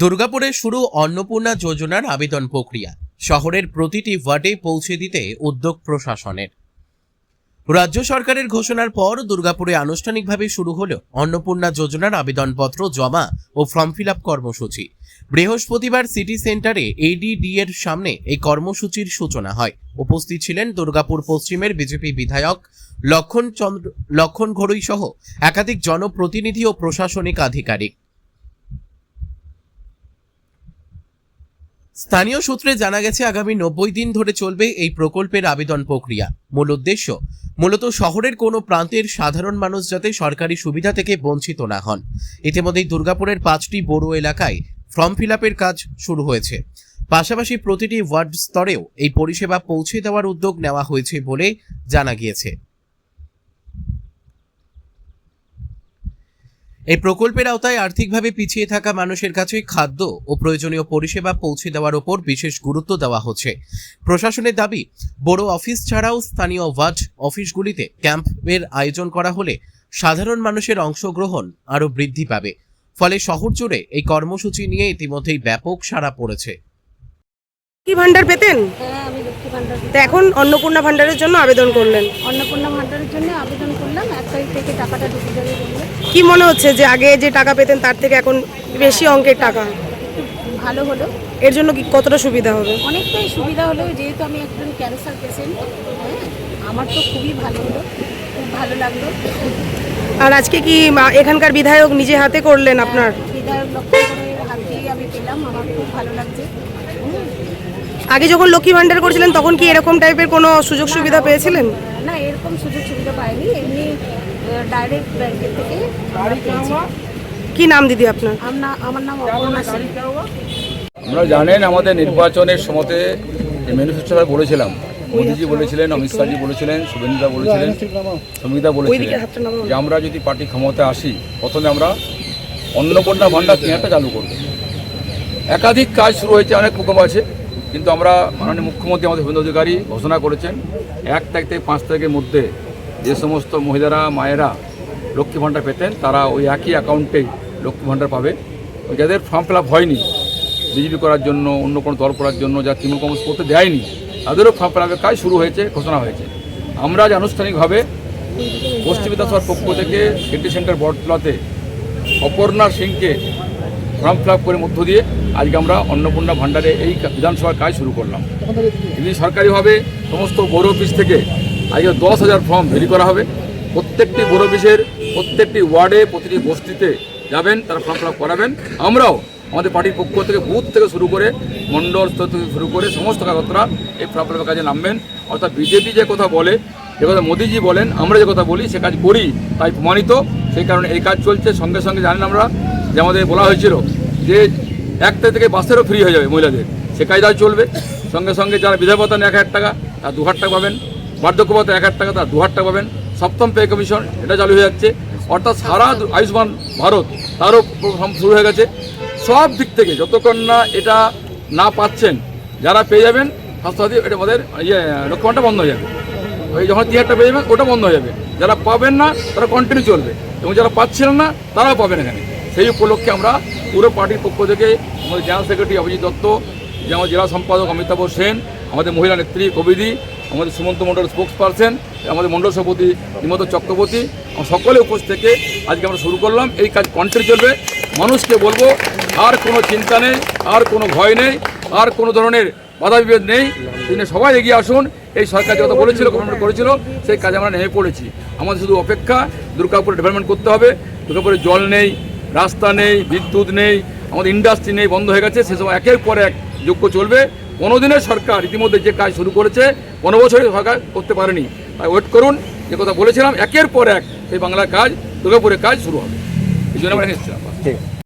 দুর্গাপুরে শুরু অন্নপূর্ণা যোজনার আবেদন প্রক্রিয়া। শহরের প্রতিটি ওয়ার্ডে পৌঁছে দিতে উদ্যোগ প্রশাসনের। রাজ্য সরকারের ঘোষণার পর দুর্গাপুরে আনুষ্ঠানিকভাবে শুরু হলো অন্নপূর্ণা যোজনার আবেদনপত্র জমা ও ফর্ম ফিল আপ কর্মসূচি। বৃহস্পতিবার সিটি সেন্টারে এডিডি এর সামনে এই কর্মসূচির সূচনা হয়। উপস্থিত ছিলেন দুর্গাপুর পশ্চিমের বিজেপি বিধায়ক লক্ষণ ঘড়ুই সহ একাধিক জনপ্রতিনিধি ও প্রশাসনিক আধিকারিক। স্থানীয় সূত্রে জানা গেছে, আগামী 90 দিন ধরে চলবে এই প্রকল্পের আবেদন প্রক্রিয়া। মূল উদ্দেশ্য মূলত শহরের কোনো প্রান্তের সাধারণ মানুষ যাতে সরকারি সুবিধা থেকে বঞ্চিত না হন। ইতিমধ্যেই দুর্গাপুরের 5টি বড় এলাকায় ফর্ম ফিল আপের কাজ শুরু হয়েছে। পাশাপাশি প্রতিটি ওয়ার্ড স্তরেও এই পরিষেবা পৌঁছে দেওয়ার উদ্যোগ নেওয়া হয়েছে বলে জানা গিয়েছে। এই প্রকল্পের আওতায় আর্থিকভাবে পিছিয়ে থাকা মানুষের কাছে খাদ্য ও প্রয়োজনীয় পরিষেবা পৌঁছে দেওয়ার উপর বিশেষ গুরুত্ব দেওয়া হচ্ছে। প্রশাসনের দাবি, বড় অফিস ছাড়াও স্থানীয় ওয়ার্ড অফিসগুলিতে ক্যাম্পের আয়োজন করা হলে সাধারণ মানুষের অংশগ্রহণ আরও বৃদ্ধি পাবে। ফলে শহর জুড়ে এই কর্মসূচি নিয়ে ইতিমধ্যেই ব্যাপক সাড়া পড়েছে। লক্ষ্মী ভান্ডার পেতেন? হ্যাঁ, আমি লক্ষ্মী ভান্ডার তো এখন অন্নপূর্ণা ভান্ডারের জন্য আবেদন করলেন। অন্নপূর্ণা ভান্ডারের জন্য আবেদন করলাম। 1 তারিখ থেকে টাকাটা ঢুকে যাবে বললে। কি মনে হচ্ছে যে আগে যে টাকা পেতেন তার থেকে এখন বেশি অঙ্কের টাকা? ভালো হলো, এর জন্য কি কতটা সুবিধা হবে? অনেকটাই সুবিধা হলো। যেহেতু আমি একজন ক্যান্সার পেশেন্ট, হ্যাঁ, আমার তো খুবই ভালো হলো, খুব ভালো লাগলো। আর আজকে কি এখানকার বিধায়ক নিজে হাতে করলেন আপনার? বিধায়ক লক্ষ্মণের হাত দিয়েই আমি পেলাম, আমার খুব ভালো লাগছে। আগে যখন লক্ষ্মী ভান্ডার করছিলেন তখন কি এরকম টাইপের কোনো সুযোগ সুবিধা পেয়েছিলেন? না, এরকম সুযোগ সুবিধা পাইনি, এমনি ডাইরেক্ট ব্যাংকের থেকে আমরা পেয়েছি। কি নাম দিদি আপনার? আমার নাম অপর্ণা সিং। আপনারা জানেন, আমাদের নির্বাচনের সময়তে ম্যানিফেস্টোতে বলেছিলাম, মোদীজি বলেছিলেন, অমিত শাহজি বলেছিলেন, শুভেন্দুদা বলেছিলেন, সমিতা বলেছিলেন যে আমরা যদি পার্টি ক্ষমতায় আসি, প্রথমে আমরা অন্নপূর্ণা ভান্ডার কেনাটা চালু করব। একাধিক কাজ শুরু হয়েছে, অনেক প্রকল্প আছে, কিন্তু আমরা মাননীয় মুখ্যমন্ত্রী আমাদের শুভেন্দু অধিকারী ঘোষণা করেছেন 1 তারিখ থেকে 5 তারিখের মধ্যে যে সমস্ত মহিলারা, মায়েরা লক্ষ্মী ভান্ডার পেতেন তারা ওই একই অ্যাকাউন্টেই লক্ষ্মী ভান্ডার পাবে। যাদের ফর্ম ফিল আপ হয়নি বিজেপি করার জন্য, অন্য কোনো দল করার জন্য, যা তৃণমূল কংগ্রেস করতে দেয়নি, তাদেরও ফর্ম ফিল আপের কাজ শুরু হয়েছে, ঘোষণা হয়েছে। আমরা যে আনুষ্ঠানিকভাবে পশ্চিম বিধানসভার পক্ষ থেকে সিটি সেন্টার বটতলাতে অপর্ণা সিংকে ফর্ম ফিল আপ করে মধ্য দিয়ে আজকে আমরা অন্নপূর্ণা ভান্ডারে এই বিধানসভার কাজ শুরু করলাম। যদি সরকারিভাবে সমস্ত বড় অফিস থেকে আজকে 10,000 ফর্ম ভেরি করা হবে। প্রত্যেকটি বড় অফিসের প্রত্যেকটি ওয়ার্ডে, প্রতিটি বস্তিতে যাবেন, তারা ফর্ম ফিল আপ করাবেন। আমরাও আমাদের পার্টির পক্ষ থেকে বুথ থেকে শুরু করে মণ্ডল স্তর থেকে শুরু করে সমস্ত কাগজরা এই ফর্ম ফিল আপের কাজে নামবেন। অর্থাৎ বিজেপি যে কথা বলে, যে কথা মোদীজি বলেন, আমরা যে কথা বলি সে কাজ করি, তাই প্রমাণিত। সেই কারণে এই কাজ চলছে। সঙ্গে সঙ্গে জানেন আমরা যে আমাদের বলা হয়েছিল যে 1 তারিখ থেকে বাসেরও ফ্রি হয়ে যাবে মহিলাদের, সে কাজটাও চলবে। সঙ্গে সঙ্গে যারা বিধবা ভাতা নেয় 1,000 টাকা, তারা 2,000 টাকা পাবেন। বার্ধক্য ভাতা 1,000 টাকা, তারা 2,000 টাকা পাবেন। সপ্তম পে কমিশন এটা চালু হয়ে যাচ্ছে। অর্থাৎ সারা আয়ুষ্মান ভারত তারও শুরু হয়ে গেছে। সব দিক থেকে যতক্ষণ না এটা না পাচ্ছেন, যারা পেয়ে যাবেন স্বাস্থ্যসাথী, এটা আমাদের লক্ষ্য ভান্ডার বন্ধ হয়ে যাবে। ওই যখন 3,000 টাকা পেয়ে যাবেন ওটা বন্ধ হয়ে যাবে। যারা পাবেন না তারা কন্টিনিউ চলবে, এবং যারা পাচ্ছিলেন না তারাও পাবেন এখানে। সেই উপলক্ষে আমরা পুরো পার্টির পক্ষ থেকে আমাদের জেনারেল সেক্রেটারি অভিজিৎ দত্ত, যে আমাদের জেলা সম্পাদক অমিতাভ সেন, আমাদের মহিলা নেত্রী কবিদি, আমাদের সুমন্ত মণ্ডল স্পোক্স পার্সন, আমাদের মণ্ডল সভাপতি নিমত চক্রবর্তী, সকলে উপস্থিত থেকে আজকে আমরা শুরু করলাম। এই কাজ কন্টিনিউ চলবে। মানুষকে বলবো, আর কোনো চিন্তা নেই, আর কোনো ভয় নেই, আর কোনো ধরনের বাধা বিভেদ নেই। তিনি সবাই এগিয়ে আসুন। এই সরকার যত বলেছিল, গভর্নমেন্ট করেছিল, সেই কাজে আমরা নেমে পড়েছি। আমাদের শুধু অপেক্ষা, দুর্গাপুরে ডেভেলপমেন্ট করতে হবে। দুর্গাপুরে জল নেই, রাস্তা নেই, বিদ্যুৎ নেই, আমাদের ইন্ডাস্ট্রি নেই, বন্ধ হয়ে গেছে। সেসব একের পর এক যোগ্য চলবে। 15 দিনের সরকার ইতিমধ্যে যে কাজ শুরু করেছে 15 বছরে সরকার করতে পারেনি। তাই ওয়েট করুন, যে কথা বলেছিলাম একের পর এক এই বাংলার কাজ, দুর্গাপুরের কাজ শুরু হবে। এই জন্য আমরা এসেছিলাম।